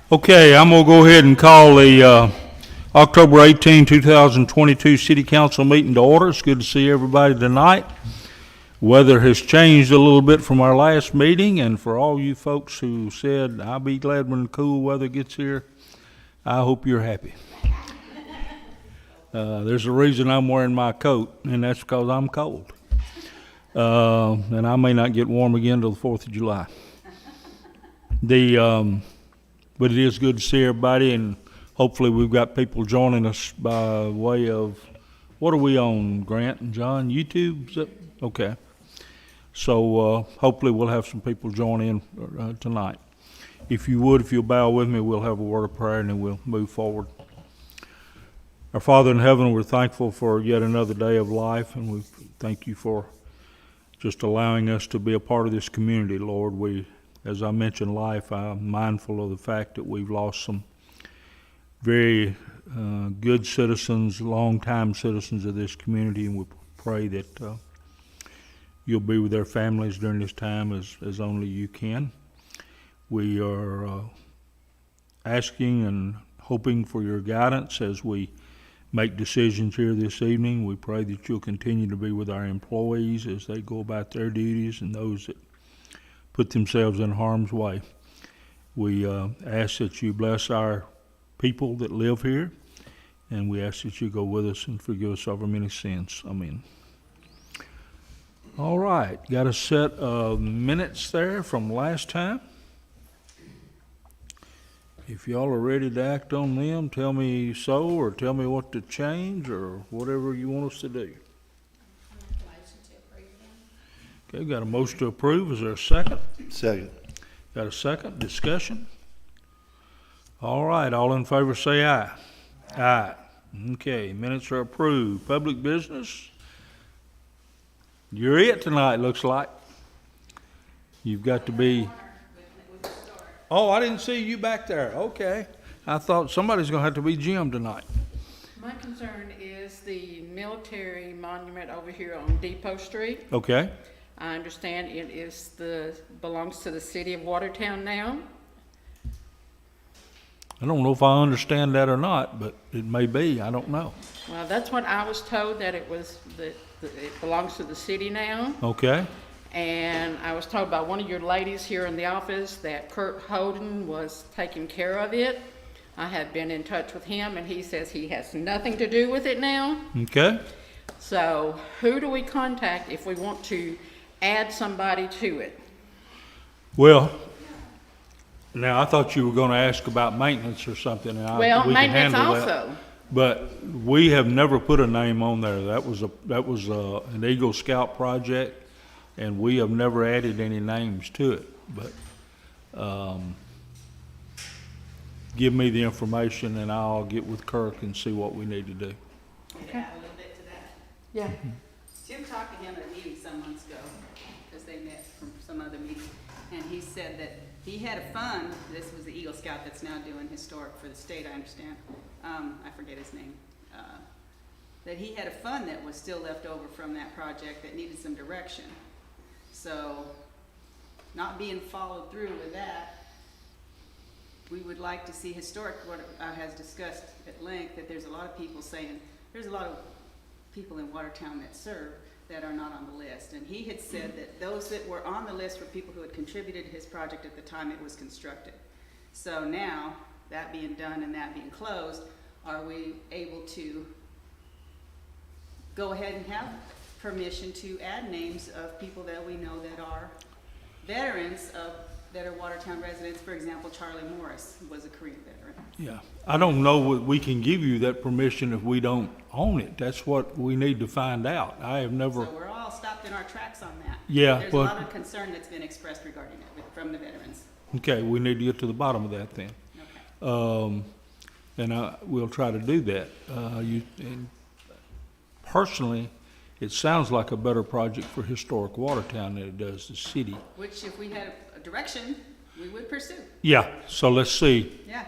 Okay, I'm going to go ahead and call the October 18, 2022 City Council meeting to order. It's good to see everybody tonight. Weather has changed a little bit from our last meeting, and for all you folks who said, I'll be glad when the cool weather gets here, I hope you're happy. There's a reason I'm wearing my coat, and that's because I'm cold. And I may not get warm again until the 4th of July. But it is good to see everybody, and hopefully we've got people joining us by way of, what are we on, Grant and John? YouTube? Is that? Okay. So hopefully we'll have some people join in tonight. If you'll bow with me, we'll have a word of prayer and then we'll move forward. Our Father in heaven, we're thankful for yet another day of life, and we thank you for just allowing us to be a part of this community, Lord. As I mentioned life, I'm mindful of the fact that we've lost some very good citizens, long-time citizens of this community, and we pray that you'll be with their families during this time as only you can. We are asking and hoping for your guidance as we make decisions here this evening. We pray that you'll continue to be with our employees as they go about their duties and those that put themselves in harm's way. We ask that you bless our people that live here, and we ask that you go with us and forgive us of our many sins. Amen. All right, got a set of minutes there from last time. If y'all are ready to act on them, tell me so, or tell me what to change, or whatever you want us to do. Okay, got a motion to approve. Is there a second? Second. Got a second? Discussion? All right, all in favor say aye. Aye. Okay, minutes are approved. Public business? You're it tonight, looks like. You've got to be... Oh, I didn't see you back there. Okay. I thought somebody's going to have to be Jim tonight. My concern is the military monument over here on Depot Street. Okay. I understand it belongs to the city of Watertown now. I don't know if I understand that or not, but it may be. I don't know. Well, that's what I was told, that it belongs to the city now. Okay. And I was told by one of your ladies here in the office that Kurt Holden was taking care of it. I have been in touch with him, and he says he has nothing to do with it now. Okay. So who do we contact if we want to add somebody to it? Well, now I thought you were going to ask about maintenance or something. And Well, we can maintenance handle also. that. But we have never put a name on there. That was an Eagle Scout project, and we have never added any names to it. But give me the information, and I'll get with Kirk and see what we need to do. Okay. Add a little bit to that. Yeah. Jim talked to him at a meeting some months ago, because they met from some other meeting, and he said that he had a fund. This was the Eagle Scout that's now doing historic for the state, I understand. I forget his name. That he had a fund that was still left over from that project that needed some direction. So, not being followed through with that, we would like to see historic, what has discussed at length, that there's a lot of people saying, there's a lot of people in Watertown that serve that are not on the list. And he had said that those that were on the list were people who had contributed to his project at the time it was constructed. So now, that being done and that being closed, are we able to go ahead and have permission to add names of people that we know that are veterans that are Watertown residents? For example, Charlie Morris was a Korean veteran. Yeah, I don't know what we can give you that permission if we don't own it. That's what we need to find out. I have never. So we're all stopped in our tracks on that. Yeah, there's a lot of concern that's been expressed regarding it from the veterans. Okay, we need to get to the bottom of that then. Okay. And we'll try to do that. And personally, it sounds like a better project for historic Watertown than it does the city. Which, if we had a direction, we would pursue. Yeah, so let's see. Yeah.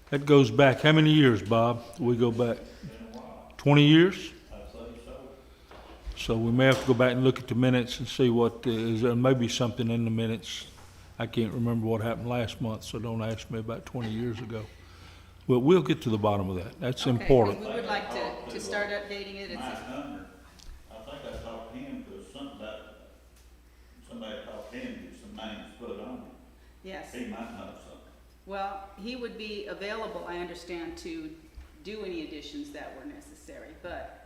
That goes back, how many years, Bob? We go back 20 years? So we may have to go back and look at the minutes and see what, is there may be something in the minutes. I can't remember what happened last month, so don't ask me about 20 years ago. Well, we'll get to the bottom of that. That's Okay, important. We would like to start updating it. It's, Mike Hunter, I think I talked to him, because somebody talked to him, get some names put on it. yes. He might know something. Well, he would be available, I understand, to do any additions that were necessary, but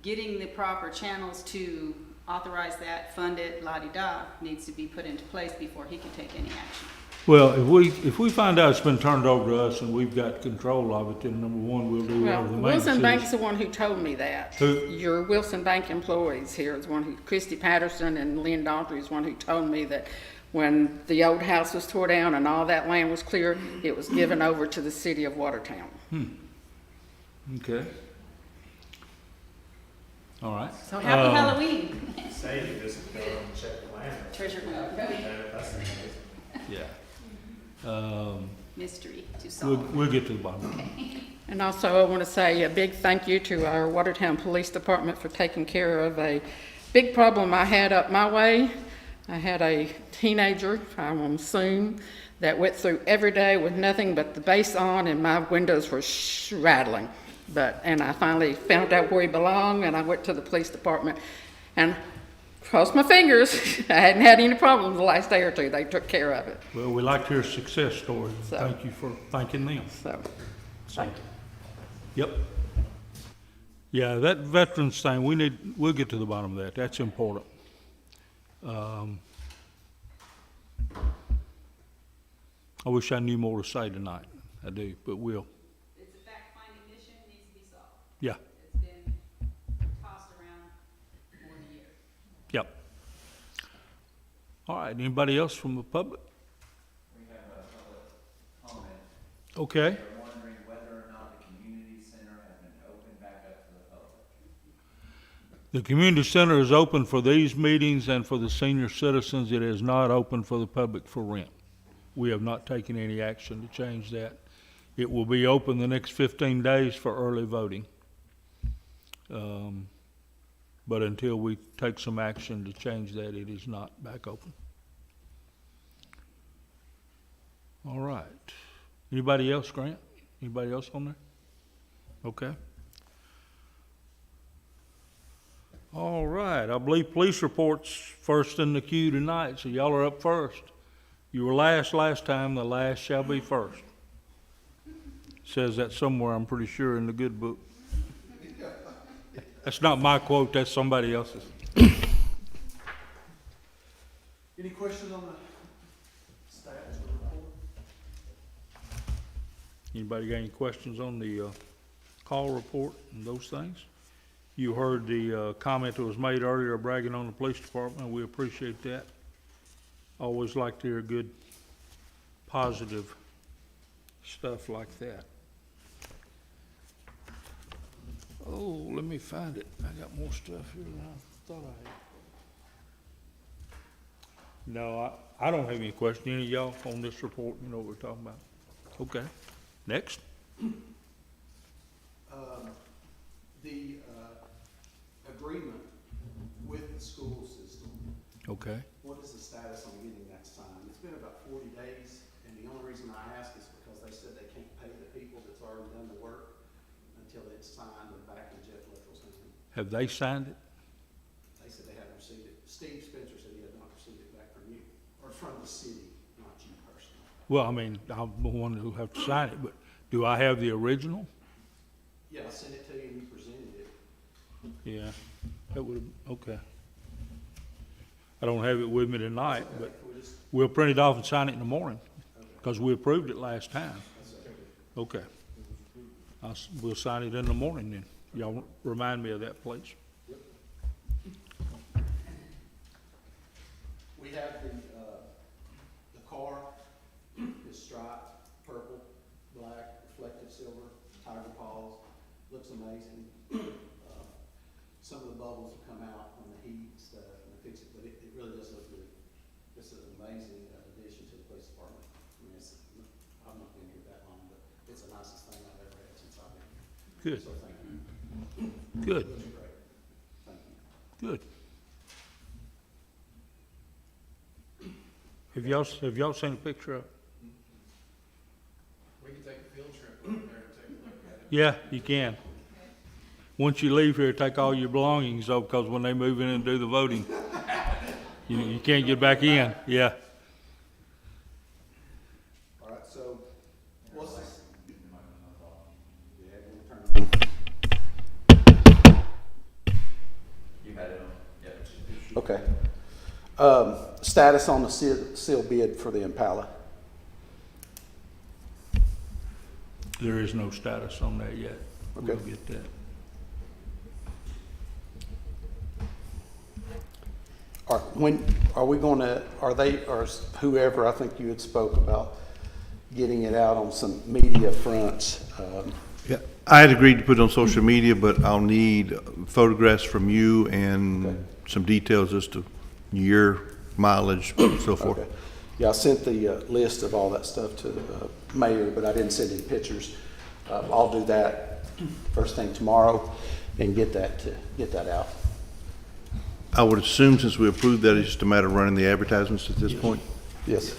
getting the proper channels to authorize that, fund it, la-di-da, needs to be put into place before he can take any action. Well, if we find out it's been turned over to us and we've got control of it, then number one, we'll do Well, whatever the Wilson maintenance Bank's is. the one who told me that. Who? Your Wilson Bank employees here is one who, Christy Patterson and Lynn Daughtry is one who told me that when the old house was tore down and all that land was clear, it was given over to the city of Watertown. Okay. All right. So happy Halloween. Say you just go and check the land. Treasure hunt, That's amazing. Yeah. mystery to We'll, solve. we'll get to the bottom of it. And also, I want to say a big thank you to our Watertown Police Department for taking care of a big problem I had up my way. I had a teenager, I will soon, that went through every day with nothing but the bass on, and my windows were rattling. And I finally found out where he belonged, and I went to the police department and crossed my fingers. I hadn't had any problems the last day or two. They took care of it. Well, we like to hear success stories. So- Thank you for thanking them. So, So, yep. Yeah, that veterans thing, we'll get to the bottom of that. That's important. I wish I knew more to say tonight. I do, but we'll. It's a fact-finding mission, needs to be solved. Yeah, It's been tossed around more than a year. yep. All right, anybody else from the public? We have a public comment. Okay. They're wondering whether or not the community center has been opened back up to the public. The community center is open for these meetings and for the senior citizens. It is not open for the public for rent. We have not taken any action to change that. It will be open the next 15 days for early voting. But until we take some action to change that, it is not back open. All right. Anybody else, Grant? Anybody else on there? Okay. All right, I believe police reports first in the queue tonight, so y'all are up first. You were last time, the last shall be first. Says that somewhere, I'm pretty sure, in the good book. That's not my quote, that's somebody else's. Any questions on the status of the report? Anybody got any questions on the call report and those things? You heard the comment that was made earlier bragging on the police department. We appreciate that. Always like to hear good, positive stuff like that. Oh, let me find it. I got more stuff here than I thought I had. No, I don't have any questions. Any of y'all on this report, you know what we're talking about? Okay. Next. The agreement with the school system, Okay. what is the status on getting that signed? It's been about 40 days, and the only reason I ask is because they said they can't pay the people that's already done the work until it's signed and back in Jeff Little's hand. Have they signed it? They said they haven't received it. Steve Spencer said he had not received it back from you, or from the city, not you personally. Well, I mean, I'm the one who'll have to sign it, but do I have the original? Yeah, I sent it to you and you presented it. Yeah, that would, okay. I don't have it with me tonight, but We'll just, we'll print it off and sign it in the morning, because we approved it last time. Okay. We'll sign it in the morning then. Y'all remind me of that, please. we have the car is striped, purple, black, reflective silver, tiger paws, looks amazing. Some of the bubbles have come out on the heat and stuff, and they fix it, but it really does look good. It's an amazing addition to the police department. I mean, I've not been here that long, but it's the nicest thing I've ever had since I've been here. Good, So thank you. good. Looks great. Thank you. Good. Have y'all seen a picture of it? We can take a field trip over there and take a look at it. Yeah, you can. Once you leave here, take all your belongings though, because when they move in and do the voting, you can't get back in, yeah. All right, so what's this? You had it on, yeah. Okay. Status on the seal bid for the Impala. There is no status on that yet. We'll Okay. get that. Are we gonna, or whoever, I think you had spoke about getting it out on some media fronts. Yeah, I had agreed to put it on social media, but I'll need photographs from you and Okay. some details as to year, mileage, and so forth. Okay. Yeah, I sent the list of all that stuff to Mayor, but I didn't send any pictures. I'll do that first thing tomorrow and get that out. I would assume since we approved that, it's just a matter of running the advertisements at this point? Yes.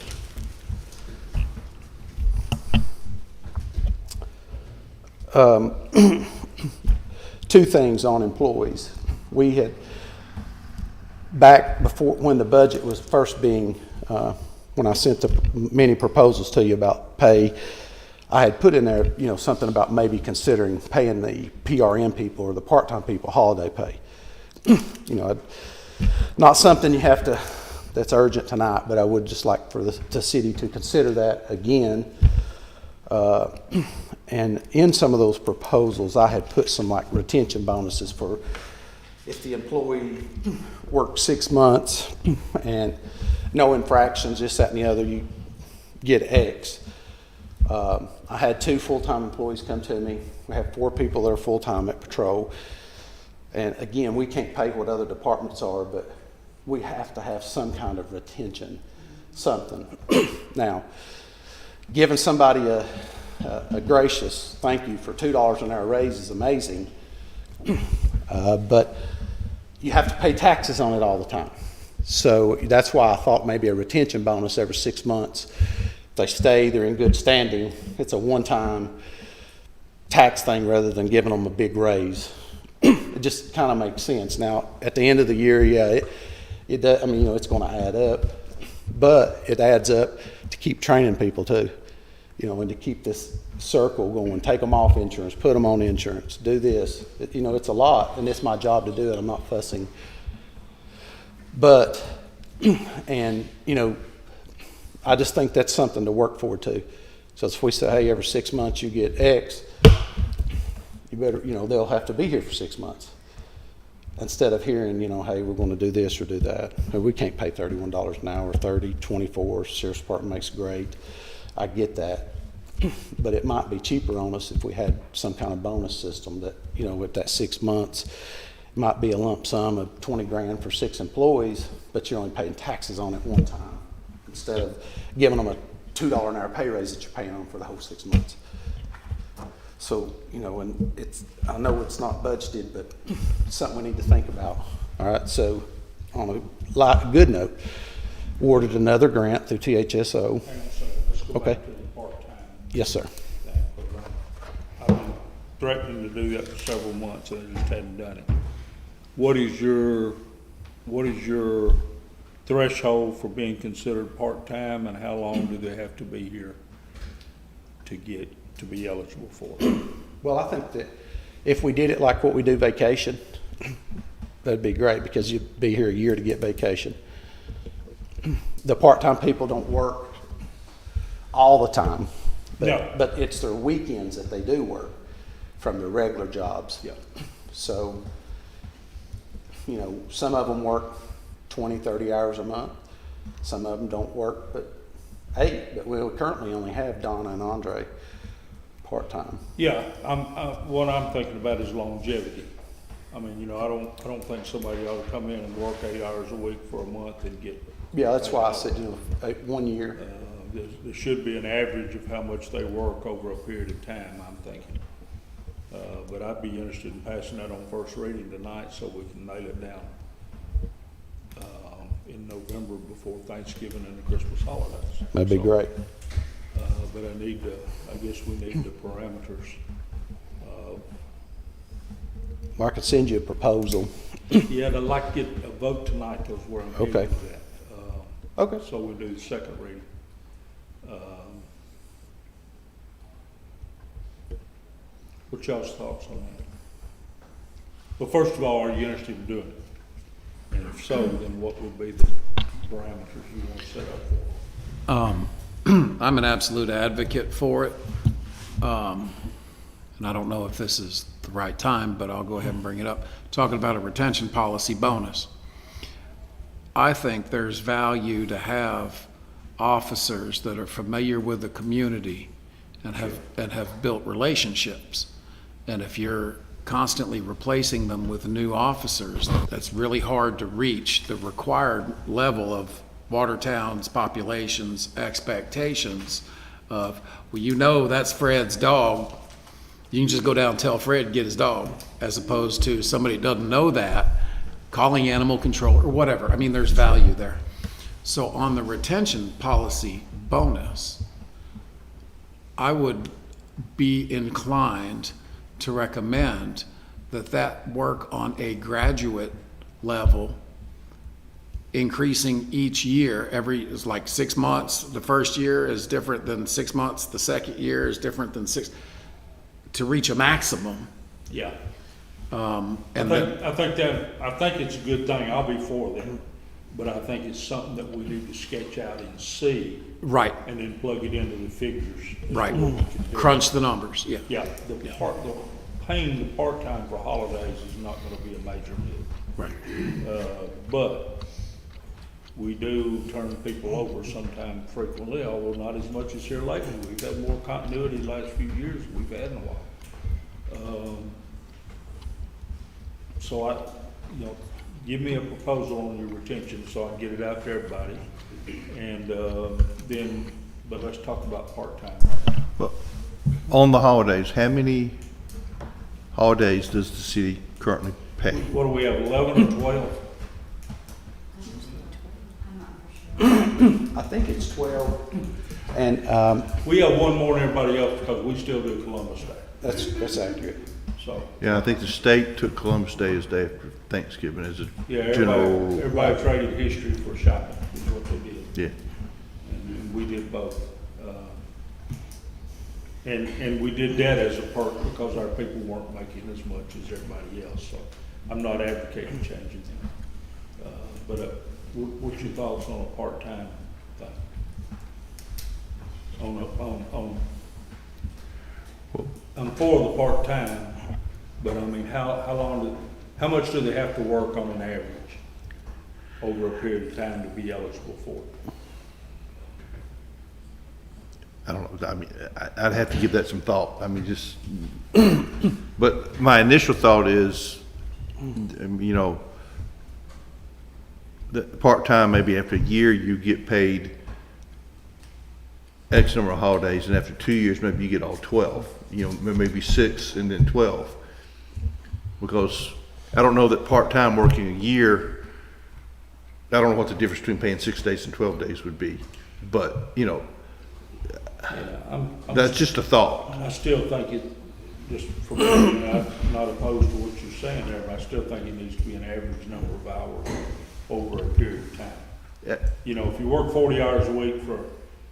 Two things on employees. We had, back before, when the budget was first being, when I sent the many proposals to you about pay, I had put in there, something about maybe considering paying the PRM people or the part-time people holiday pay. Not something you have to, that's urgent tonight, but I would just like for the city to consider that again. And in some of those proposals, I had put some like retention bonuses for if the employee worked 6 months and no infractions, this, that, and the other, you get X. I had 2 full-time employees come to me. We have 4 people that are full-time at patrol. And again, we can't pay what other departments are, but we have to have some kind of retention, something. Now, giving somebody a gracious thank you for $2 an hour raise is amazing, but you have to pay taxes on it all the time. So that's why I thought maybe a retention bonus every 6 months. If they stay, they're in good standing. It's a one-time tax thing rather than giving them a big raise. It just kind of makes sense. Now, at the end of the year, yeah, it does, it's going to add up, but it adds up to keep training people too, and to keep this circle going. Take them off insurance, put them on insurance, do this. It's a lot, and it's my job to do it. I'm not fussing. But, and, I just think that's something to work forward to. So if we say, hey, every 6 months you get X, you better, they'll have to be here for 6 months. Instead of hearing, hey, we're going to do this or do that. We can't pay $31 an hour, 30, 24. Sheriff's Department makes great. I get that. But it might be cheaper on us if we had some kind of bonus system that, with that 6 months, it might be a lump sum of 20 grand for 6 employees, but you're only paying taxes on it one time instead of giving them a $2 an hour pay raise that you're paying them for the whole 6 months. So, and I know it's not budgeted, but it's something we need to think about. All right, so on a good note, awarded another grant through THSO. Hang on a second, let's go Okay. back to the part-time Yes, sir. thing. I've been threatening to do that for several months and I just hadn't done it. What is your threshold for being considered part-time, and how long do they have to be here to be eligible for it? Well, I think that if we did it like what we do vacation, that'd be great because you'd be here a year to get vacation. The part-time people don't work all the time, No. but it's their weekends that they do work from their regular jobs. Yeah. So, some of them work 20, 30 hours a month. Some of them don't work but 8, but we currently only have Donna and Andre part-time. Yeah, what I'm thinking about is longevity. I don't think somebody ought to come in and work 8 hours a week for a month and get. Yeah, that's why I said, 1 year. There should be an average of how much they work over a period of time, I'm thinking. But I'd be interested in passing that on first reading tonight so we can nail it down in November before Thanksgiving and the Christmas holidays. That'd be So, great. But I guess we need the parameters. I could send you a proposal. Yeah, I'd like to get a vote tonight, is where I'm headed Okay. with that. Okay. So we'll do the second reading. What's y'all's thoughts on that? Well, first of all, are you interested in doing it? And if so, then what would be the parameters you want to set up for? I'm an absolute advocate for it. And I don't know if this is the right time, but I'll go ahead and bring it up. Talking about a retention policy bonus. I think there's value to have officers that are familiar with the community and have built relationships. And if you're constantly replacing them with new officers, that's really hard to reach the required level of Watertown's population's expectations of, well, you know that's Fred's dog. You can just go down and tell Fred to get his dog, as opposed to somebody that doesn't know that, calling animal control or whatever. I mean, there's value there. So on the retention policy bonus, I would be inclined to recommend that work on a graduate level, increasing each year. It's like 6 months. The first year is different than 6 months. The second year is different than 6, to reach a maximum. Yeah. And I think it's a good thing. I'll be for that. But I think it's something that we need to sketch out and see, right, and then plug it into the figures. right. What we can do. Crunch the numbers, yeah. Yeah, paying the part-time for holidays is not gonna be a major deal. Right. But we do turn people over sometime frequently, although not as much as here lately. We've had more continuity the last few years than we've had in a while. So give me a proposal on your retention so I can get it out to everybody. And, but let's talk about part-time. Well, on the holidays, how many holidays does the city currently pay? What do we have, 11 or 12? I think it's 12. And We have one more than everybody else because we still do Columbus Day, that's accurate. so. Yeah, I think the state took Columbus Day as day after Thanksgiving as a Yeah, general. everybody traded history for shopping, is what they did. Yeah, And we did both. And we did that as a perk because our people weren't making as much as everybody else, so I'm not advocating changing that. But what's your thoughts on a part-time thing? I'm for the part-time, but I mean, how much do they have to work on an average over a period of time to be eligible for it? I don't know, I mean, I'd have to give that some thought, I mean, just, but my initial thought is, the part-time, maybe after a year, you get paid X number of holidays, and after 2 years, maybe you get all 12, maybe 6 and then 12. Because I don't know that part-time working a year, I don't know what the difference between paying 6 days and 12 days would be, but, Yeah, that's just a thought. I still think just for me, I'm not opposed to what you're saying there, but I still think it needs to be an average number of hours over a period of time. Yeah. If you work 40 hours a week for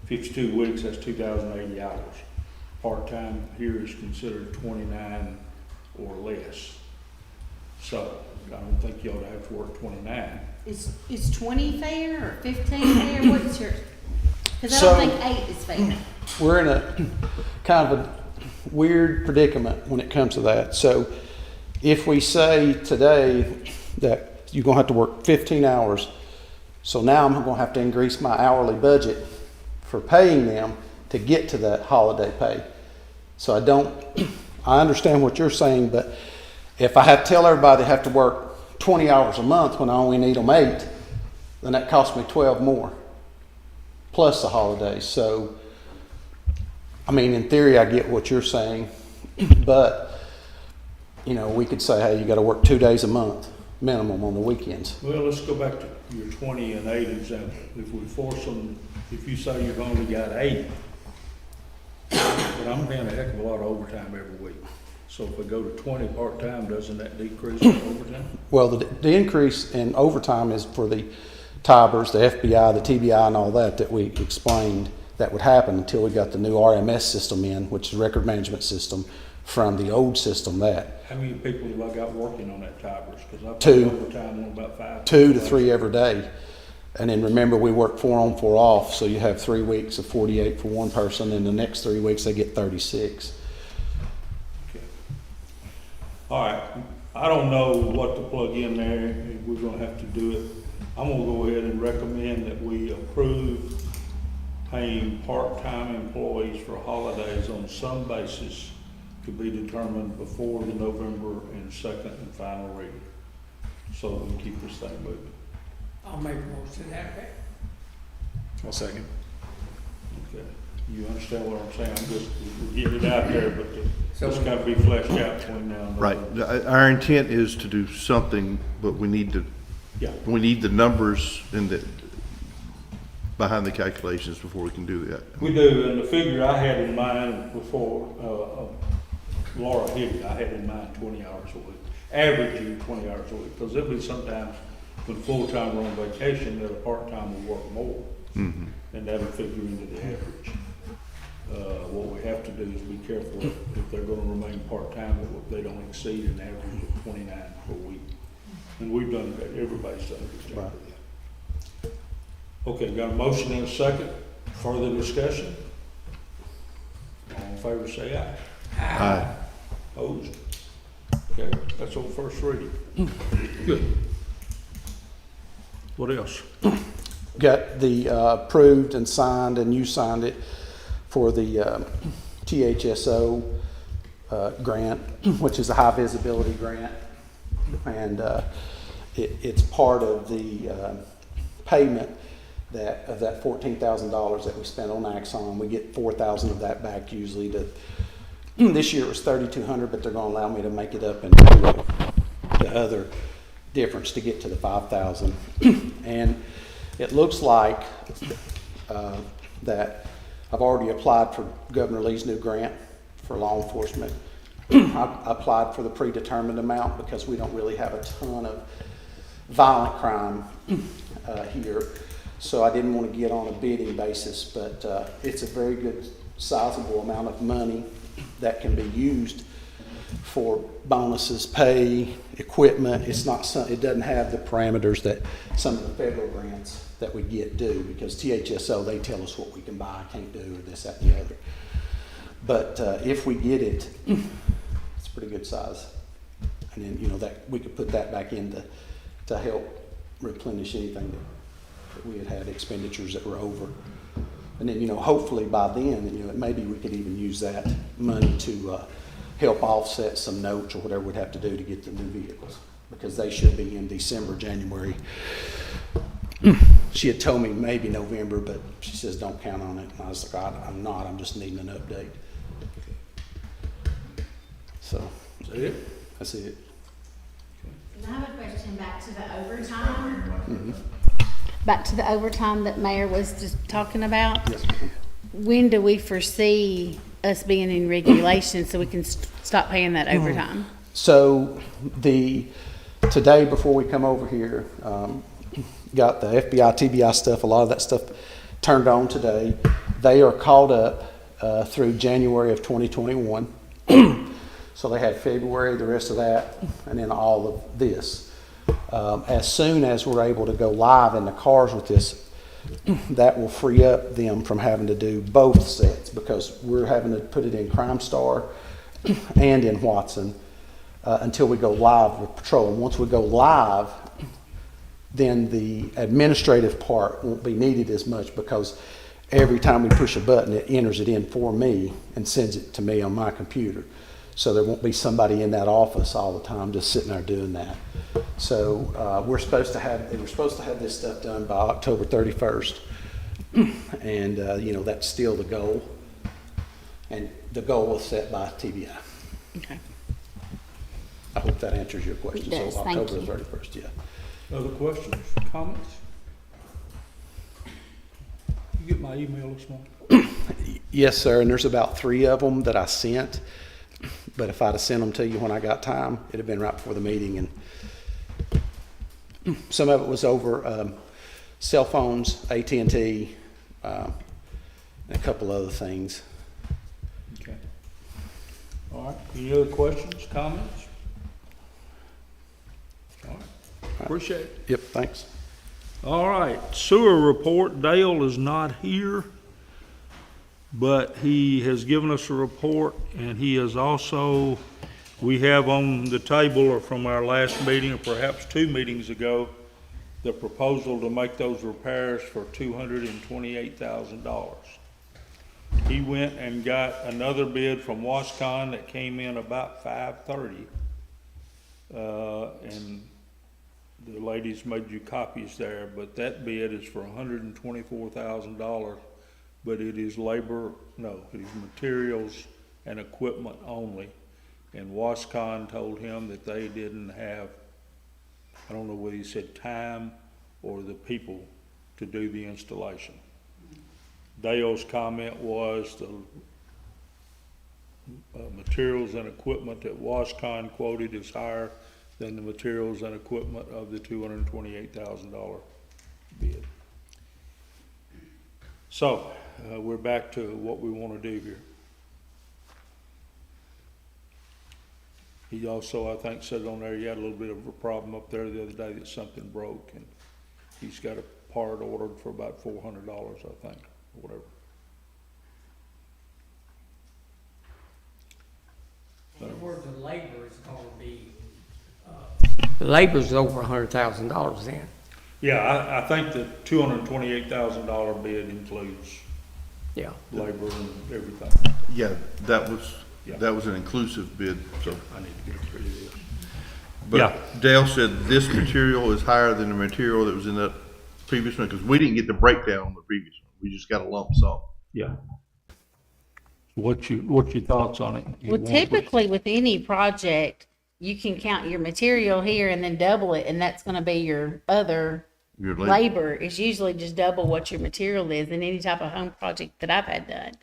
52 weeks, that's 2,080 hours. Part-time here is considered 29 or less. So I don't think you ought to have to work 29. Is 20 fair or 15 fair? What's your, because I So- don't think 8 is fair. We're in a kind of a weird predicament when it comes to that. So if we say today that you're gonna have to work 15 hours, so now I'm gonna have to increase my hourly budget for paying them to get to that holiday pay. So I understand what you're saying, but if I have to tell everybody they have to work 20 hours a month when I only need them 8, then that costs me 12 more, plus the holidays. So, I mean, in theory, I get what you're saying, but, we could say, hey, you gotta work 2 days a month. minimum on the weekends. Well, let's go back to your 20 and 8 example. If we force them, if you say you've only got 8, but I'm paying a heck of a lot of overtime every week. So if we go to 20 part-time, doesn't that decrease the overtime? Well, the increase in overtime is for the TIBers, the FBI, the TBI, and all that we explained that would happen until we got the new RMS system in, which is record management system, from the old system that. How many people have I got working on that Tigers? Because I pay 2. overtime on about 5. 2 to 3 every day. And then remember, we work 4 on, 4 off, so you have 3 weeks of 48 for one person, and the next 3 weeks they get 36. Okay. All right, I don't know what to plug in there, and we're gonna have to do it. I'm gonna go ahead and recommend that we approve paying part-time employees for holidays on some basis to be determined before the November and second and final reading, so we can keep this thing moving. I'll make a motion to that effect. I'll second. Okay, you understand what I'm saying? I'm just, we're getting it out there, but So- it's gotta be fleshed out between now and Right. Our intent is to do something, but we need the numbers and the, behind the calculations before we can do that. We do, and the figure I had in mind before, Laura hit it, I had in mind 20 hours a week, averaging 20 hours a week, because there'll be sometimes when full-time are on vacation, that a part-time will work more, Mhm. and that'll figure into the average. What we have to do is be careful if they're gonna remain part-time, that they don't exceed an average of 29 per week. And we've done that, everybody's done a good job of that. Okay, got a motion and a second, further discussion? All in favor say aye. Aye. Opposed? Okay, that's on first reading. Good. What else? Got the approved and signed, and you signed it for the THSO grant, which is a high visibility grant. And it's part of the payment of that $14,000 that we spent on Axon. We get 4,000 of that back usually. This year it was 3,200, but they're going to allow me to make it up into the other difference to get to the 5,000. And it looks like that I've already applied for Governor Lee's new grant for law enforcement. I applied for the predetermined amount because we don't really have a ton of violent crime here. So I didn't want to get on a bidding basis, but it's a very good sizable amount of money that can be used for bonuses, pay, equipment. It's not it doesn't have the parameters that some of the federal grants that we get do, because THSO, they tell us what we can buy, can't do, or this, that, and the other. But if we get it, it's pretty good size. And then, that we could put that back in to help replenish anything that we had expenditures that were over. And then, hopefully by then, maybe we could even use that money to help offset some notes or whatever we'd have to do to get the new vehicles, because they should be in December, January. She had told me maybe November, but she says don't count on it. And I was like, I'm not. I'm just needing an update. So Is that it? that's it. I have a question back to the overtime. Mm-hmm. Back to the overtime that Mayor was just talking about. Yes, ma'am. When do we foresee us being in regulation so we can stop paying that overtime? So today before we come over here, got the FBI, TBI stuff, a lot of that stuff turned on today. They are caught up through January of 2021. So they had February, the rest of that, and then all of this. As soon as we're able to go live in the cars with this, that will free up them from having to do both sets, because we're having to put it in Crime Star and in Watson until we go live with patrol. And once we go live, then the administrative part won't be needed as much, because every time we push a button, it enters it in for me and sends it to me on my computer. So there won't be somebody in that office all the time just sitting there doing that. So they were supposed to have this stuff done by October 31st. And, that's still the goal. And the goal was set by TBI. Okay. I hope that answers your question. It does, So thank October you. 31st, yeah. Other questions, comments? You get my email this morning? Yes, sir, and there's about 3 of them that I sent, but if I'd have sent them to you when I got time, it'd have been right before the meeting, and some of it was over cell phones, AT&T, and a couple other things. Okay. All right, any other questions, comments? All right, appreciate it. Yep, thanks. All right, sewer report, Dale is not here, but he has given us a report, and he is also, we have on the table, or from our last meeting, or perhaps 2 meetings ago, the proposal to make those repairs for $228,000. He went and got another bid from Wascon that came in about 5:30. And the ladies made you copies there, but that bid is for $124,000, but it is labor, no, it is materials and equipment only. And Wascon told him that they didn't have, I don't know whether he said time or the people to do the installation. Dale's comment was the materials and equipment that Wascon quoted is higher than the materials and equipment of the $228,000 bid. So, we're back to what we want to do here. He also, I think, said on there, he had a little bit of a problem up there the other day that something broke, and he's got a part ordered for about $400, I think, or whatever. Where the labor is gonna be, the labor's over $100,000 then. Yeah, I think the $228,000 bid includes Yeah. labor and everything. Yeah, that was, Yeah. that was an inclusive bid, so. I need to get a pretty this. But Yeah. Dale said this material is higher than the material that was in that previous one, because we didn't get the breakdown on the previous one. We just got a lump sum. Yeah. What's your thoughts on it? You Well, want to- typically with any project, you can count your material here and then double it, and that's gonna be your other Your labor. Is usually just double what your material is in any type of home project that I've had done.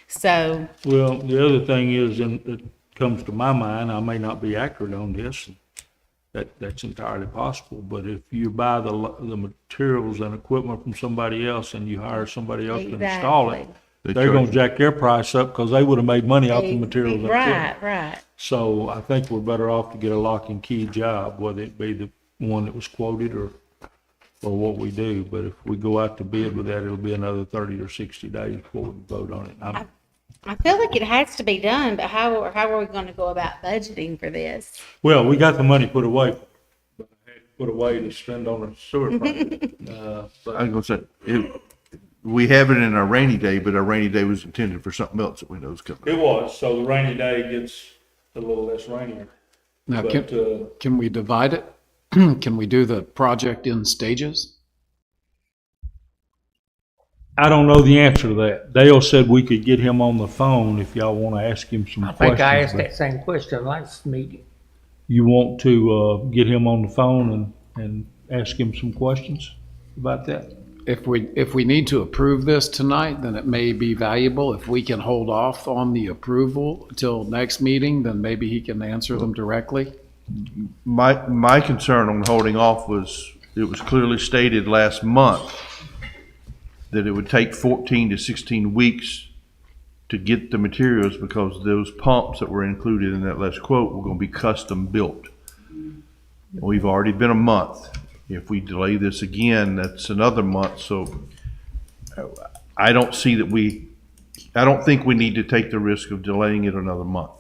So, Well, the other thing is, and it comes to my mind, I may not be accurate on this, that's entirely possible, but if you buy the materials and equipment from somebody else and you hire somebody else to install it, exactly. they're gonna jack their price up because they would have made money off the materials and equipment. Right. So I think we're better off to get a lock and key job, whether it be the one that was quoted or what we do. But if we go out to bid with that, it'll be another 30 or 60 days before we vote on it. I feel like it has to be done, but how are we gonna go about budgeting for this? Well, we got the money put away, put away to spend on a sewer project. I But was gonna say, we have it in our rainy day, but our rainy day was intended for something else that we know is coming. it was, so the rainy day gets a little less rainier. Now, But, can we divide it? Can we do the project in stages? I don't know the answer to that. Dale said we could get him on the phone if y'all want to ask him some I questions. think I asked but that same question last meeting. You want to, get him on the phone and ask him some questions about that? If we need to approve this tonight, then it may be valuable. If we can hold off on the approval till next meeting, then maybe he can answer them directly. My concern on holding off was, it was clearly stated last month that it would take 14 to 16 weeks to get the materials because those pumps that were included in that last quote were going to be custom built. We've already been a month. If we delay this again, that's another month. So I don't think we need to take the risk of delaying it another month.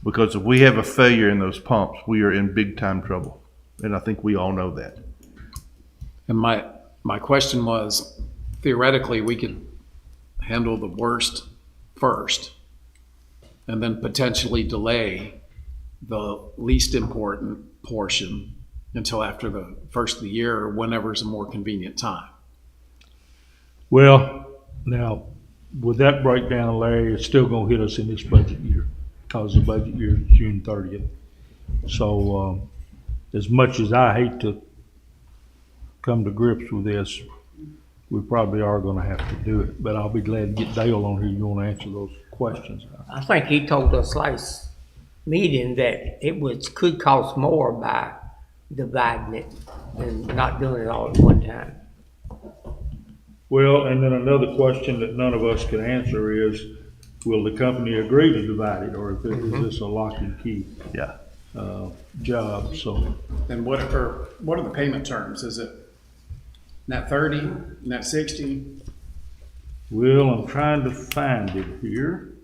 Because if we have a failure in those pumps, we are in big time trouble. And I think we all know that. And my question was, theoretically, we could handle the worst first and then potentially delay the least important portion until after the first of the year or whenever's a more convenient time. Well, now, with that breakdown, Larry, it's still gonna hit us in this budget year, because the budget year is June 30th. So, as much as I hate to come to grips with this, we probably are gonna have to do it, but I'll be glad to get Dale on here. You wanna answer those questions? I think he told us last meeting that could cost more by dividing it and not doing it all at one time. Well, and then another question that none of us can answer is, will the company agree to divide it, or is this a lock and key? Yeah. Job, so. And what are the payment terms? Is it net 30, net 60? Well, I'm trying to find it here.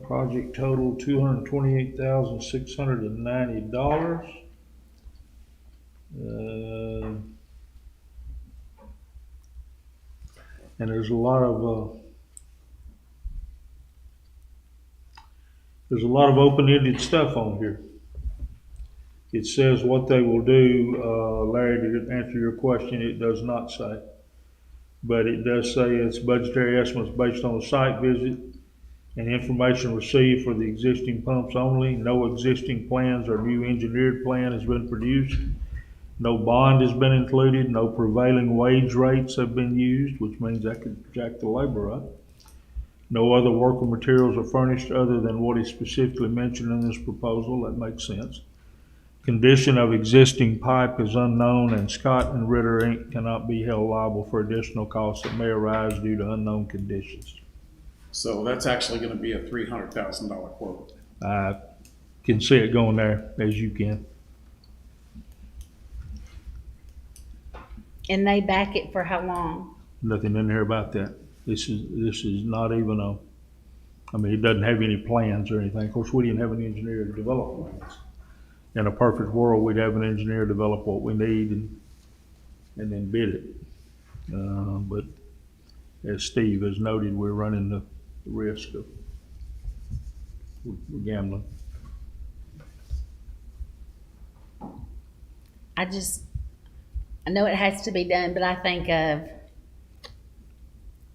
Project total $228,690. And there's a lot of open-ended stuff on here. It says what they will do, Larry, to answer your question, it does not say. But it does say it's budgetary estimates based on a site visit and information received for the existing pumps only. No existing plans or new engineered plan has been produced. No bond has been included. No prevailing wage rates have been used, which means that could jack the labor up. No other work or materials are furnished other than what is specifically mentioned in this proposal. That makes sense. Condition of existing pipe is unknown, and Scott and Ritter Inc. cannot be held liable for additional costs that may arise due to unknown conditions. So that's actually gonna be a $300,000 quote. I can see it going there, as you can. And they back it for how long? Nothing in there about that. This is not even I mean, it doesn't have any plans or anything. Of course, we didn't have an engineer to develop plans. In a perfect world, we'd have an engineer develop what we need and then bid it. But as Steve has noted, we're running the risk of we're gambling. I know it has to be done, but I think of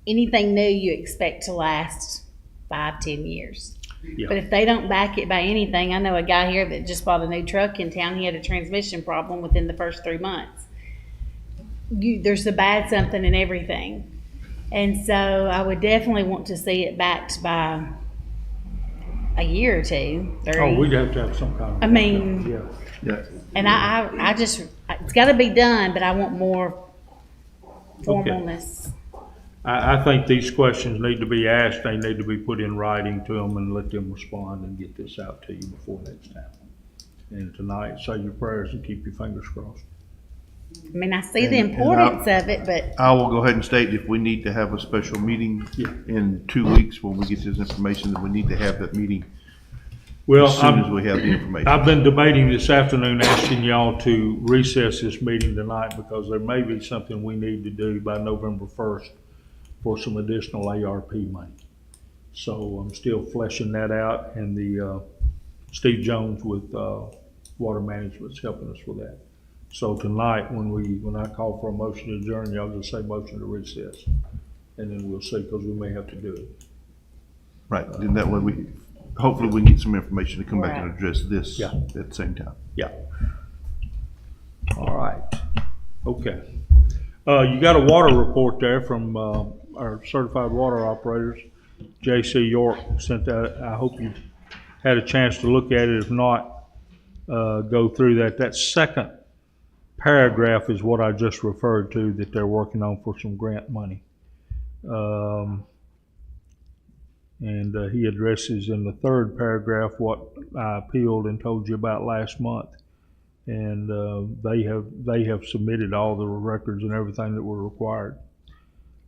anything new you expect to last 5-10 years. Yeah. But if they don't back it by anything, I know a guy here that just bought a new truck in town. He had a transmission problem within the first 3 months. There's a bad something in everything. And so I would definitely want to see it backed by a year or two, 3. Oh, we'd have to have some kind of. I mean, Yeah. Yeah. and I just, it's got to be done, but I want more formalness. I think these questions need to be asked, they need to be put in writing to them and let them respond and get this out to you before next time. And tonight, say your prayers and keep your fingers crossed. I mean, I see the And importance of it, but I will go ahead and state if we need to have a special meeting Yeah. in 2 weeks when we get this information, that we need to have that meeting Well, as soon as we have the information. I've been debating this afternoon, asking y'all to recess this meeting tonight because there may be something we need to do by November 1st for some additional ARP money. So I'm still fleshing that out, and the Steve Jones with Water Management's helping us with that. So tonight, when I call for a motion to adjourn, y'all just say motion to recess, and then we'll see, because we may have to do it. Right, then that way hopefully we can get some information to come back and Right. address this Yeah. at the same time. Yeah. All right. Okay. You got a water report there from our certified water operators. J.C. York sent that. I hope you had a chance to look at it. If not, go through that. That second paragraph is what I just referred to, that they're working on for some grant money. And he addresses in the third paragraph what I appealed and told you about last month. And they have submitted all the records and everything that were required.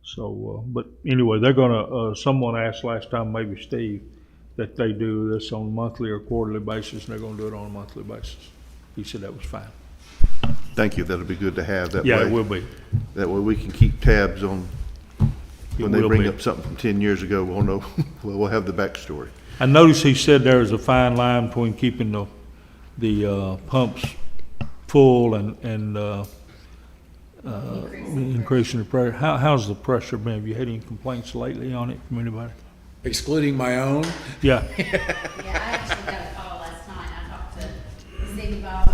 So, but anyway, they're gonna, someone asked last time, maybe Steve, that they do this on a monthly or quarterly basis, and they're gonna do it on a monthly basis. He said that was fine. Thank you, that'll be good to have that way. Yeah, it will be. That way we can keep tabs on, when they will bring be. up something from 10 years ago, we'll know, we'll have the backstory. I noticed he said there is a fine line between keeping the pumps full and increasing the pressure. How's the pressure been? Have you had any complaints lately on it from anybody? excluding my own. Yeah, Yeah, I actually got a call last night. I talked to City Bob.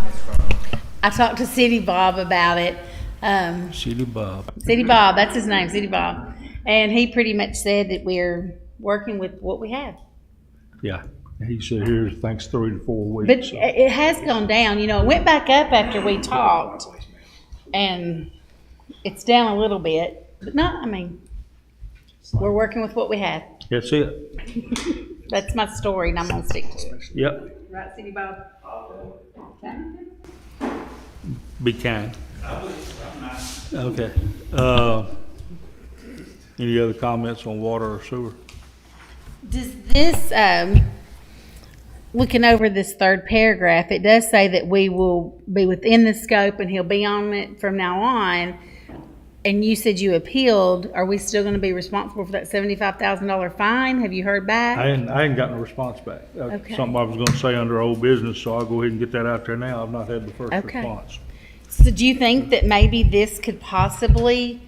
I talked to City Bob about it. City Bob. City Bob, that's his name, City Bob. And he pretty much said that we're working with what we have. Yeah, he said here, thanks 3 to 4 weeks. But so. it has gone down, you know, it went back up after we talked. And it's down a little bit, but not, I mean, we're working with what we have. That's it. That's my story and I'm gonna stick to it. Yep, Right, City Bob? Okay. be kind. Okay. Any other comments on water or sewer? Does this, looking over this third paragraph, it does say that we will be within the scope and he'll be on it from now on. And you said you appealed. Are we still gonna be responsible for that $75,000 fine? Have you heard back? I ain't gotten a response back. Okay. Something I was gonna say under old business, so I'll go ahead and get that out there now. I've not had the first Okay. response. So do you think that maybe this could possibly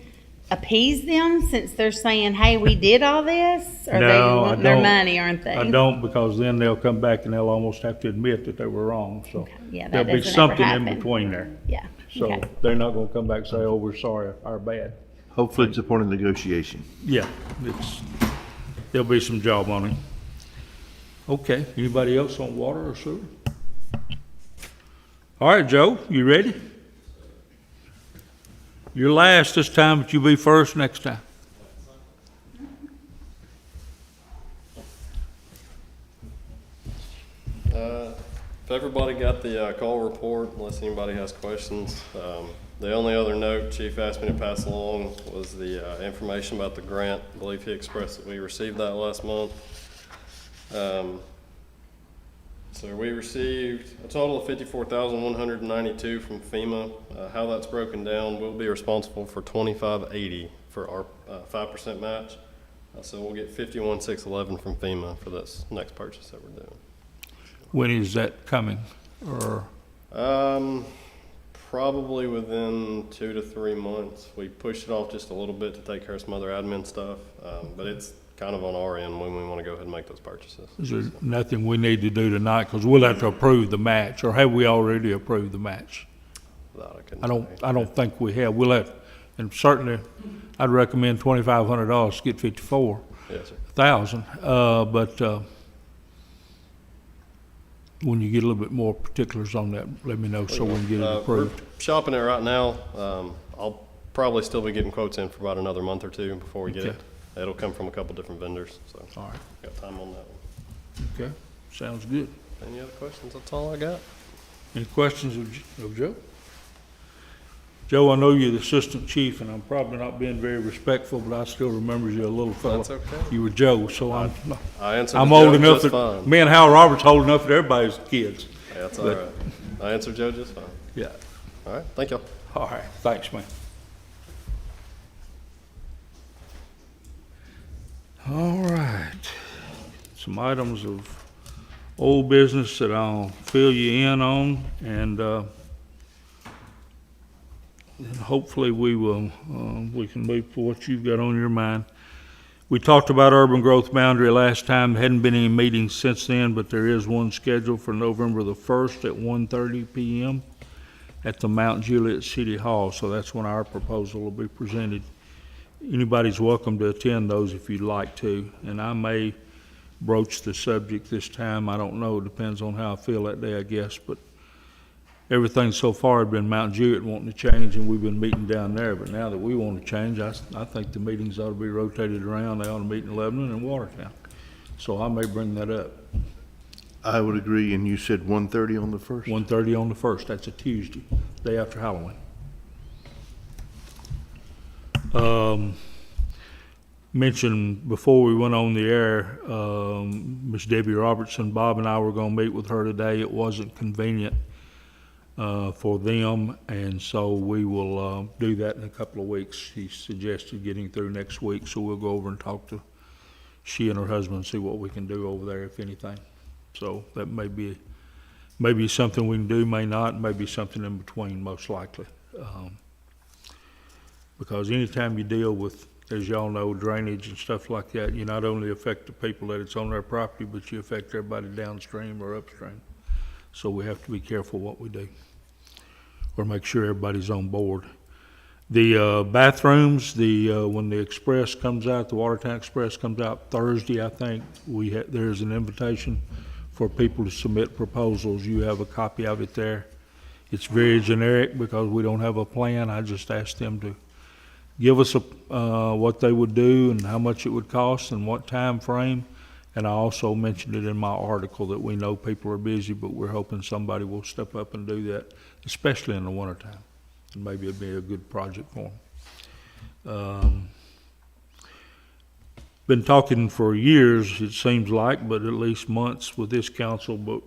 appease them since they're saying, hey, we did all this? Or they No, I want their don't. money, aren't they? I don't, because then they'll come back and they'll almost have to admit that they were wrong, so. Yeah, that There'll be doesn't ever something in happen. between there. Yeah, So okay. they're not gonna come back and say, oh, we're sorry, our bad. Hopefully it's a point of negotiation. Yeah, there'll be some job on it. Okay, anybody else on water or sewer? All right, Joe, you ready? You're last this time, but you'll be first next time. If everybody got the call report, unless anybody has questions, the only other note Chief asked me to pass along was the information about the grant. I believe he expressed that we received that last month. So we received a total of $54,192 from FEMA. How that's broken down, we'll be responsible for $2,580 for our 5% match. So we'll get $51,611 from FEMA for this next purchase that we're doing. When is that coming? Or, Probably within 2 to 3 months. We pushed it off just a little bit to take care of some other admin stuff, but it's kind of on our end when we want to go ahead and make those purchases. is there nothing we need to do tonight? Because we'll have to approve the match, or have we already approved the match? That I couldn't I tell you. don't think we have. We'll have, and certainly, I'd recommend $2,500 to get 54,000. Yes, sir. But when you get a little bit more particulars on that, let me know so we can get it We're approved. shopping it right now. I'll probably still be getting quotes in for about another month or two before we get Okay. it. It'll come from a couple different vendors, so All right, got time on that one. okay, sounds good. Any other questions? That's all I got. Any questions of Joe? Joe, I know you're the assistant chief, and I'm probably not being very respectful, but I still remember you a little fella. That's okay. You were Joe, so I'm I old enough just that, fine. me and Hal Roberts old enough that everybody's kids. That's all but- right. I answered Joe just fine. Yeah, All right, thank y'all. all right, thanks, man. All right, some items of old business that I'll fill you in on, and hopefully we can move for what you've got on your mind. We talked about urban growth boundary last time. There hadn't been any meetings since then, but there is one scheduled for November the 1st at 1:30 p.m. at the Mount Juliet City Hall, so that's when our proposal will be presented. Anybody's welcome to attend those if you'd like to, and I may broach the subject this time. I don't know, it depends on how I feel that day, I guess, but everything so far had been Mount Juliet wanting to change, and we've been meeting down there, but now that we want to change, I think the meetings ought to be rotated around. They ought to meet in Lebanon and Watertown, so I may bring that up. I would agree, and you said 1:30 on the first? 1:30 on the 1st, that's a Tuesday, day after Halloween. Mentioned before we went on the air, Miss Debbie Robertson, Bob and I were gonna meet with her today. It wasn't convenient for them, and so we will do that in a couple of weeks. She suggested getting through next week, so we'll go over and talk to she and her husband and see what we can do over there, if anything. So that may be something we can do, may not, may be something in between, most likely. Because anytime you deal with as y'all know, drainage and stuff like that, you not only affect the people that it's on their property, but you affect everybody downstream or upstream. So we have to be careful what we do, or make sure everybody's on board. The bathrooms, when the express comes out, the Watertown Express comes out Thursday, I think, there's an invitation for people to submit proposals. You have a copy of it there. It's very generic because we don't have a plan. I just asked them to give us what they would do and how much it would cost and what time frame. And I also mentioned it in my article that we know people are busy, but we're hoping somebody will step up and do that, especially in the wintertime. And maybe it'd be a good project for them. Been talking for years, it seems like, but at least months with this council, but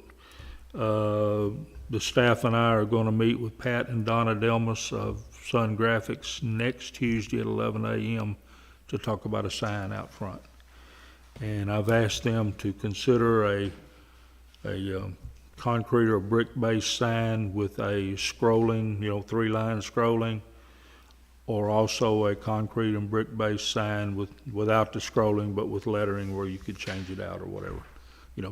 the staff and I are going to meet with Pat and Donna Delmas of Sun Graphics next Tuesday at 11 a.m. to talk about a sign out front. And I've asked them to consider a concrete or brick-based sign with a scrolling, 3-line scrolling, or also a concrete and brick-based sign without the scrolling, but with lettering where you could change it out or whatever.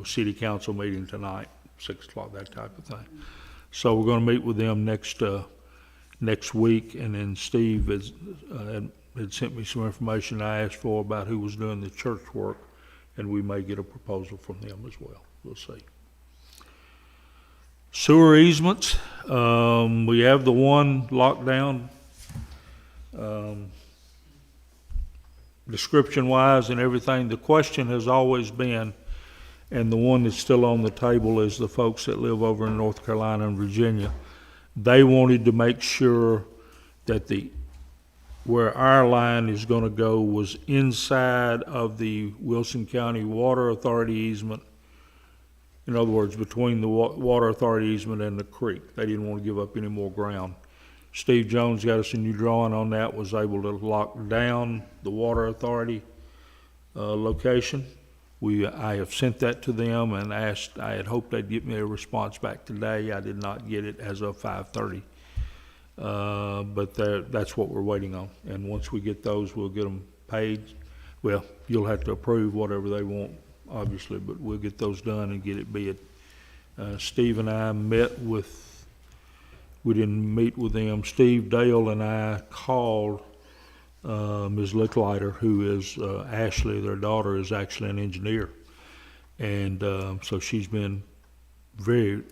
City council meeting tonight, 6 o'clock, that type of thing. So we're going to meet with them next week, and then Steve had sent me some information I asked for about who was doing the church work, and we may get a proposal from them as well. We'll see. Sewer easements, we have the one locked down, description-wise and everything. The question has always been, and the one that's still on the table, is the folks that live over in North Carolina and Virginia. They wanted to make sure that where our line is going to go was inside of the Wilson County Water Authority easement. In other words, between the Water Authority easement and the creek. They didn't want to give up any more ground. Steve Jones got us a new drawing on that, was able to lock down the Water Authority location. I have sent that to them and asked, I had hoped they'd get me a response back today. I did not get it as of 5:30. But that's what we're waiting on. And once we get those, we'll get them paid. Well, you'll have to approve whatever they want, obviously, but we'll get those done and get it bid. Steve and I we didn't meet with them. Steve, Dale, and I called Ms. Licklider, who is Ashley, their daughter, is actually an engineer. And so she's been very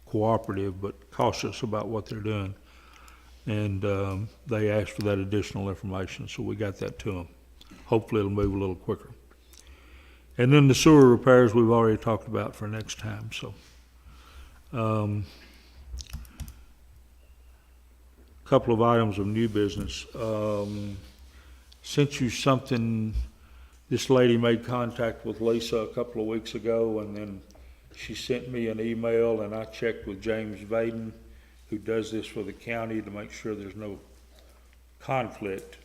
cooperative but cautious about what they're doing. And they asked for that additional information, so we got that to them. Hopefully it'll move a little quicker. And then the sewer repairs we've already talked about for next time. So, couple of items of new business. Sent you something. This lady made contact with Lisa a couple of weeks ago, and then she sent me an email, and I checked with James Vaden, who does this for the county, to make sure there's no conflict.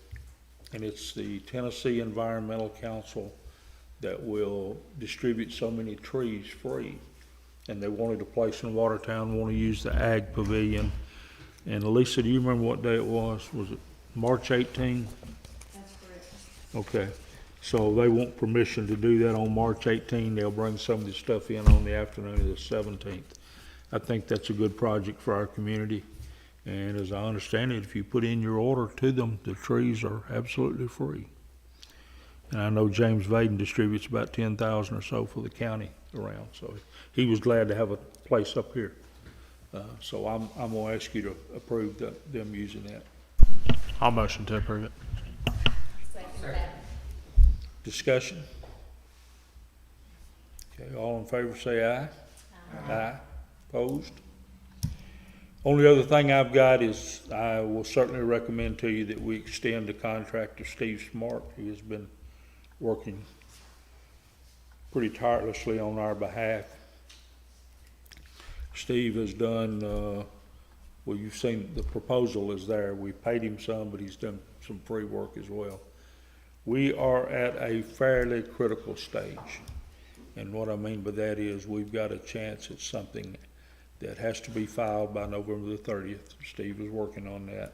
And it's the Tennessee Environmental Council that will distribute so many trees free. And they wanted a place in Watertown, want to use the Ag Pavilion. And Lisa, do you remember what day it was? Was it March 18? That's correct. Okay. So they want permission to do that on March 18. They'll bring some of the stuff in on the afternoon of the 17th. I think that's a good project for our community. And as I understand it, if you put in your order to them, the trees are absolutely free. And I know James Vaden distributes about 10,000 or so for the county around. So he was glad to have a place up here. So I'm going to ask you to approve them using that. I'll motion to approve it. Discussion? Okay, all in favor say aye. Aye. Opposed? Only other thing I've got is I will certainly recommend to you that we extend the contract to Steve Smart, who has been working pretty tirelessly on our behalf. Steve has done, well, you've seen the proposal is there. We paid him some, but he's done some free work as well. We are at a fairly critical stage. And what I mean by that is we've got a chance at something that has to be filed by November the 30th. Steve is working on that.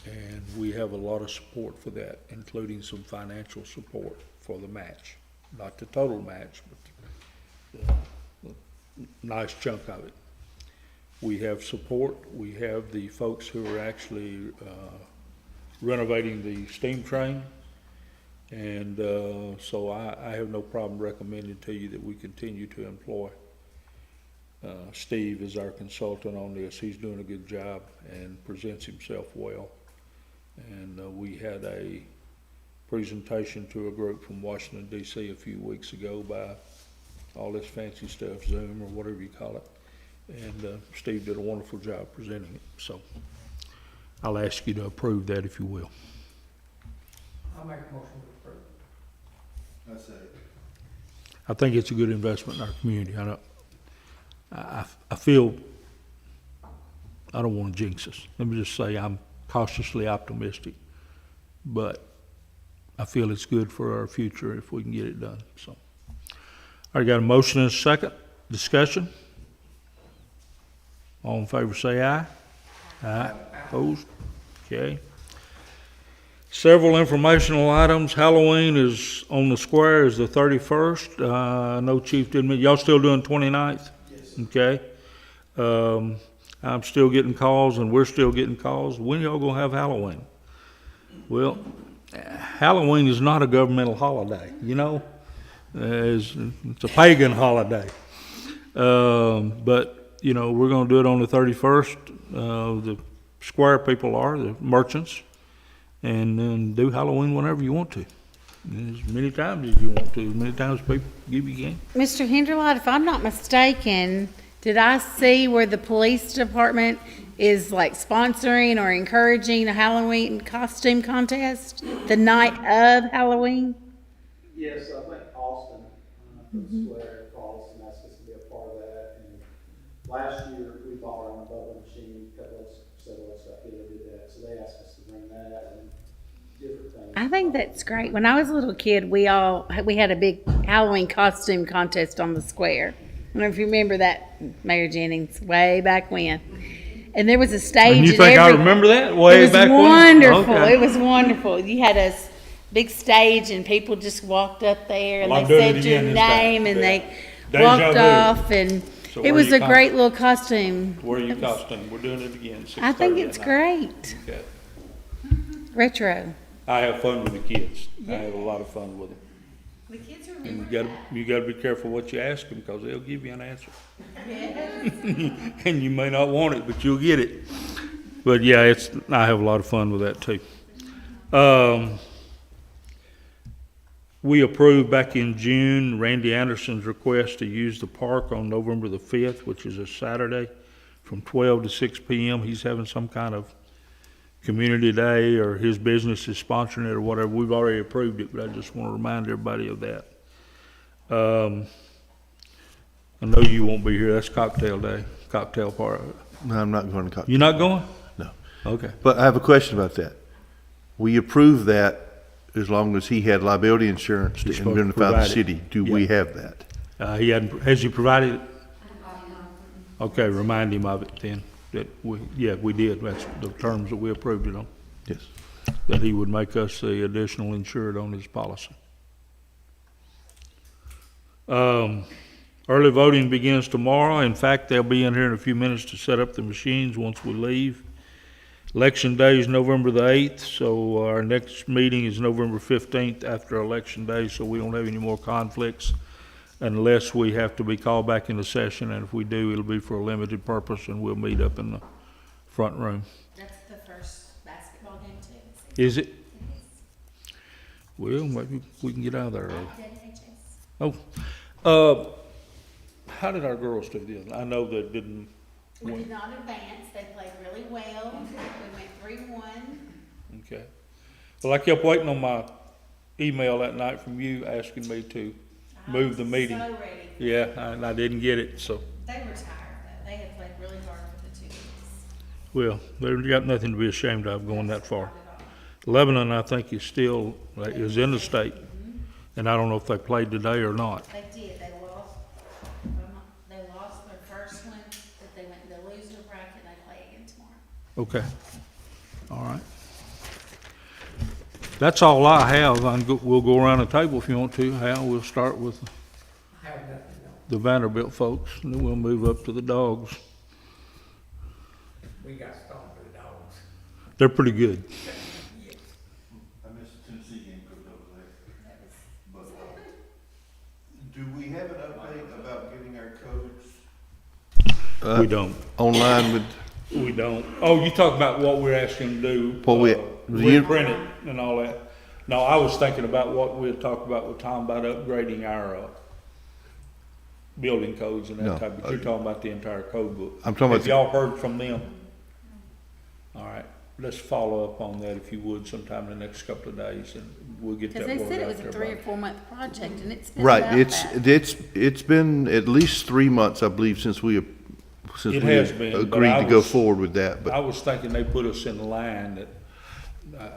And we have a lot of support for that, including some financial support for the match. Not the total match, but the nice chunk of it. We have support. We have the folks who are actually renovating the steam train. And so I have no problem recommending to you that we continue to employ Steve as our consultant on this. He's doing a good job and presents himself well. And we had a presentation to a group from Washington DC a few weeks ago by all this fancy stuff, Zoom or whatever you call it. And Steve did a wonderful job presenting it. So I'll ask you to approve that if you will. I'll make a motion to approve. That's it. I think it's a good investment in our community. I feel, I don't want to jinx us. Let me just say I'm cautiously optimistic, but I feel it's good for our future if we can get it done. So, all right, got a motion and a second. Discussion? All in favor say aye. Aye. Opposed? Okay. Several informational items. Halloween is on the square is the 31st. I know Chief didn't, y'all still doing 29th? Yes. Okay. I'm still getting calls and we're still getting calls. When y'all gonna have Halloween? Well, Halloween is not a governmental holiday, you know? It's a pagan holiday. But, you know, we're gonna do it on the 31st. The square people are, the merchants, and then do Halloween whenever you want to. As many times as you want to, as many times people give you can. Mr. Hinderlot, if I'm not mistaken, did I see where the police department is like sponsoring or encouraging a Halloween costume contest the night of Halloween? Yes, I think Austin, from the square, Austin asked us to be a part of that. And last year, we bought our own bubble machine, several of us got together and did that. So they asked us to bring that and different things. I think that's great. When I was a little kid, we had a big Halloween costume contest on the square. I don't know if you remember that, Mayor Jennings, way back when. And there was a stage. And you think I remember that way back when? It was wonderful. Okay. It was wonderful. You had a big stage and people just walked up there and Well, I'm they doing it said your again this time. name and Yeah. they Deja walked vu. off and So it where was you a great little costume. Where are you costume? We're doing it again. I think 6:30 it's at night. great. Okay. Retro. I have fun with the kids. I have a lot of fun with them. The kids are And you gotta be careful what you ask them because they'll give you an answer. And you may not want it, but you'll get it. But yeah, I have a lot of fun with that too. We approved back in June Randy Anderson's request to use the park on November the 5th, which is a Saturday, from 12 to 6 p.m. He's having some kind of community day or his business is sponsoring it or whatever. We've already approved it, but I just want to remind everybody of that. I know you won't be here. That's cocktail day, cocktail party. No, I'm not going to cocktail. You're not going? No. Okay. But I have a question about that. We approved that as long as he had liability insurance to You're supposed to indemnify the provide it. city. Do we have that? Has he provided it? Okay, remind him of it then. That we did. That's the terms that we approved it on. Yes. That he would make us the additional insured on his policy. Early voting begins tomorrow. In fact, they'll be in here in a few minutes to set up the machines once we leave. Election day is November the 8th, so our next meeting is November 15th after Election Day, so we don't have any more conflicts unless we have to be called back into session, and if we do, it'll be for a limited purpose, and we'll meet up in the front room. That's the first basketball game too. Is it? Well, maybe we can get out of there early. Oh, how did our girls do this? I know they didn't We win. did not advance. They played really well. We went 3-1. Okay. Well, I kept waiting on my email that night from you asking me to move the meeting. So ready. Yeah, and I didn't get it, so, They were tired though. They had played really hard for the 2 weeks. well, they've got nothing to be ashamed of going that far. Lebanon, I think, is still, is in the state, and I don't know if they played today or not. They did. They lost their first one, but they went in the loser bracket and they play again tomorrow. Okay, all right. That's all I have. We'll go around the table if you want to. Hal, we'll start with I have nothing, no. the Vanderbilt folks, and then we'll move up to the dogs. We got stomped with the dogs. They're pretty good. I missed the Tennessee game because I was there. But, do we have an update about getting our codes? We don't. Online with, We don't. Oh, you talk about what we're asking to do. What we- Reprint it and all that. No, I was thinking about what we had talked about with Tom about upgrading our, building codes and No. that type, but you're talking about the entire code book. I'm talking about Have y'all heard from them? All right, let's follow up on that if you would sometime in the next couple of days, and we'll get that Because word out they there. said it was a 3 or about 4 month project, and it's been right, about that. it's been at least 3 months, I believe, since we It has been, but agreed I to go was- forward with that, but. I was thinking they put us in line that,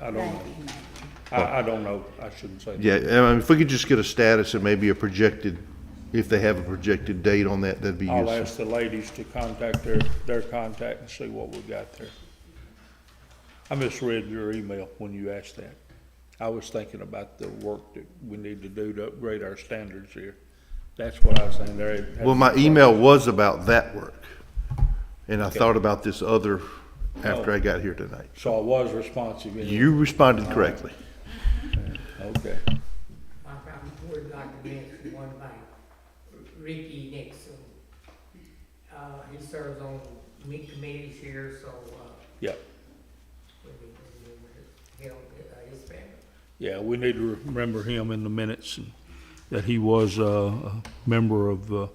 I don't know. I don't know, I shouldn't say that. Yeah, I mean, if we could just get a status and maybe a projected, if they have a projected date on that, that'd be I'll useful. ask the ladies to contact their contact and see what we got there. I misread your email when you asked that. I was thinking about the work that we need to do to upgrade our standards here. That's what I was saying there. Well, my email was about that work, and I thought about this other after I got here tonight. So I was responsive. in- You responded correctly. Okay. I would like to mention one thing. Ricky Nixon, he serves on meat committees here, so, Yeah, we need to remember his family. yeah, we need to remember him in the minutes, and that he was a member of the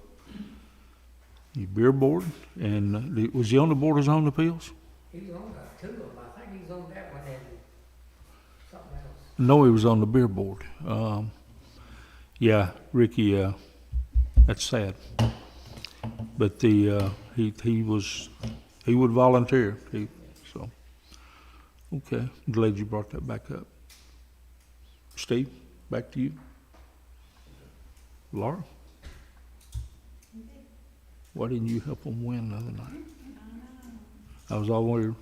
beer board, and was he on the Board of Zoning Appeals? He was on two of them, I think he was on that one and something else. No, he was on the beer board. Yeah, Ricky, that's sad. But he would volunteer, so. Okay, glad you brought that back up. Steve, back to you. Laura? Why didn't you help them win the other night? I was always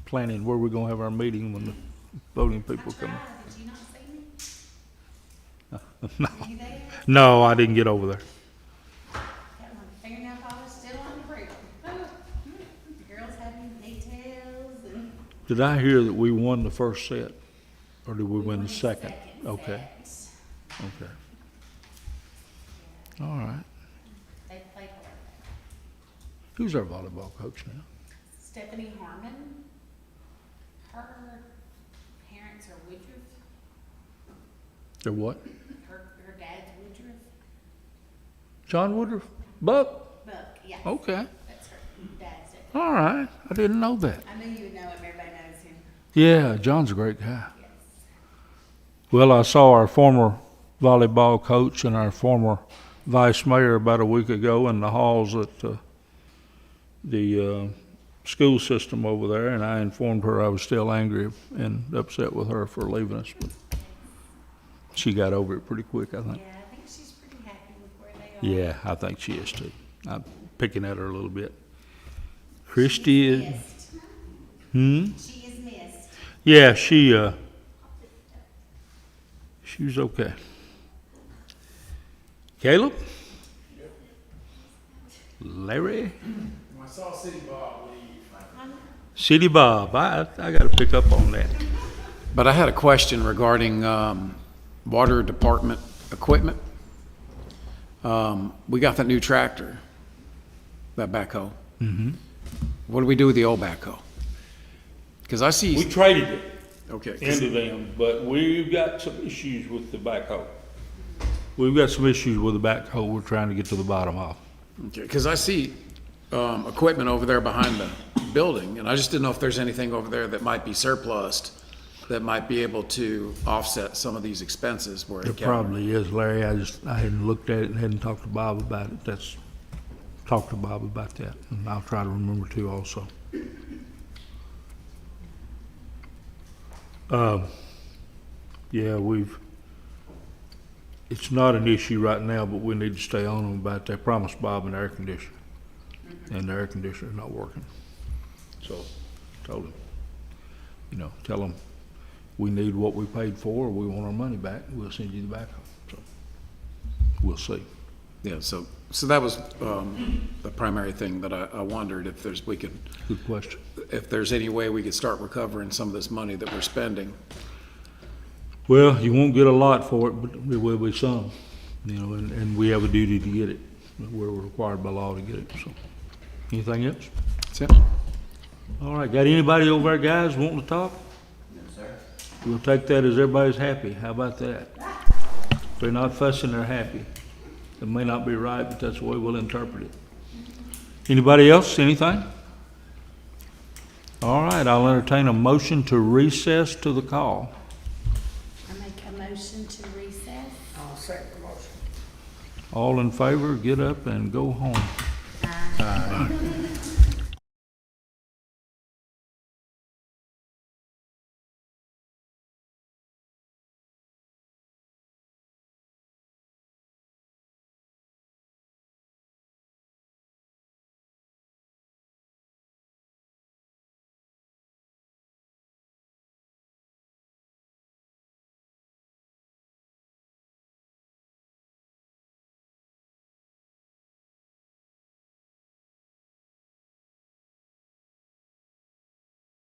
planning where we're gonna have our meeting when the voting people come. Did you not see me? No, Were you there? no, I didn't get over there. Got my fingernail polish still on the grill. The girls having details and. Did I hear that we won the first set, or did we win the second? Okay, okay. All right. They play hard. Who's our volleyball coach now? Stephanie Harmon, her parents are Woodruff, They're what? her dad's Woodruff, John Woodruff? Buck? Buck, yeah. Okay. That's her dad's name. All right. I didn't know that. I knew you would know him, everybody knows him. Yeah, John's a great guy. Yes. Well, I saw our former volleyball coach and our former vice mayor about a week ago in the halls at the school system over there, and I informed her I was still angry and upset with her for leaving us, but she got over it pretty quick, I think. Yeah, I think she's pretty happy with where they are. Yeah, I think she is too. I'm picking at her a little bit. Christy is, Missed. She is missed. yeah, she was okay. Caleb? Larry? I saw City Bob leave. City Bob, I got to pick up on that. But I had a question regarding water department equipment. We got that new tractor, that backhoe. Mm-hmm. What do we do with the old backhoe? Because I We see, traded it okay, 'cause- into them, but we've got some issues with the backhoe. We've got some issues with the backhoe we're trying to get to the bottom of. okay, 'cause I see equipment over there behind the building, and I just didn't know if there's anything over there that might be surplused, that might be able to offset some of these expenses where There it can. probably is, Larry. I hadn't looked at it and hadn't talked to Bob about it. Talk to Bob about that, and I'll try to remember to also. Yeah, it's not an issue right now, but we need to stay on them about that. I promised Bob an air conditioner, and the air conditioner's not working. So, told him, tell him, we need what we paid for, or we want our money back, we'll send you the backhoe. So, we'll see. Yeah, so that was the primary thing that I wondered if Good question. if there's any way we could start recovering some of this money that we're spending. Well, you won't get a lot for it, but there will be some, you know, and we have a duty to get it. We're required by law to get it, so. Anything else? That's it. All right, got anybody over there, guys, wanting to talk? No, sir. We'll take that as everybody's happy. How about that? If they're not fussing, they're happy. It may not be right, but that's the way we'll interpret it. Anybody else, anything? All right, I'll entertain a motion to recess to the call. I make a motion to recess. I'll second the motion. All in favor, get up and go home. Aye.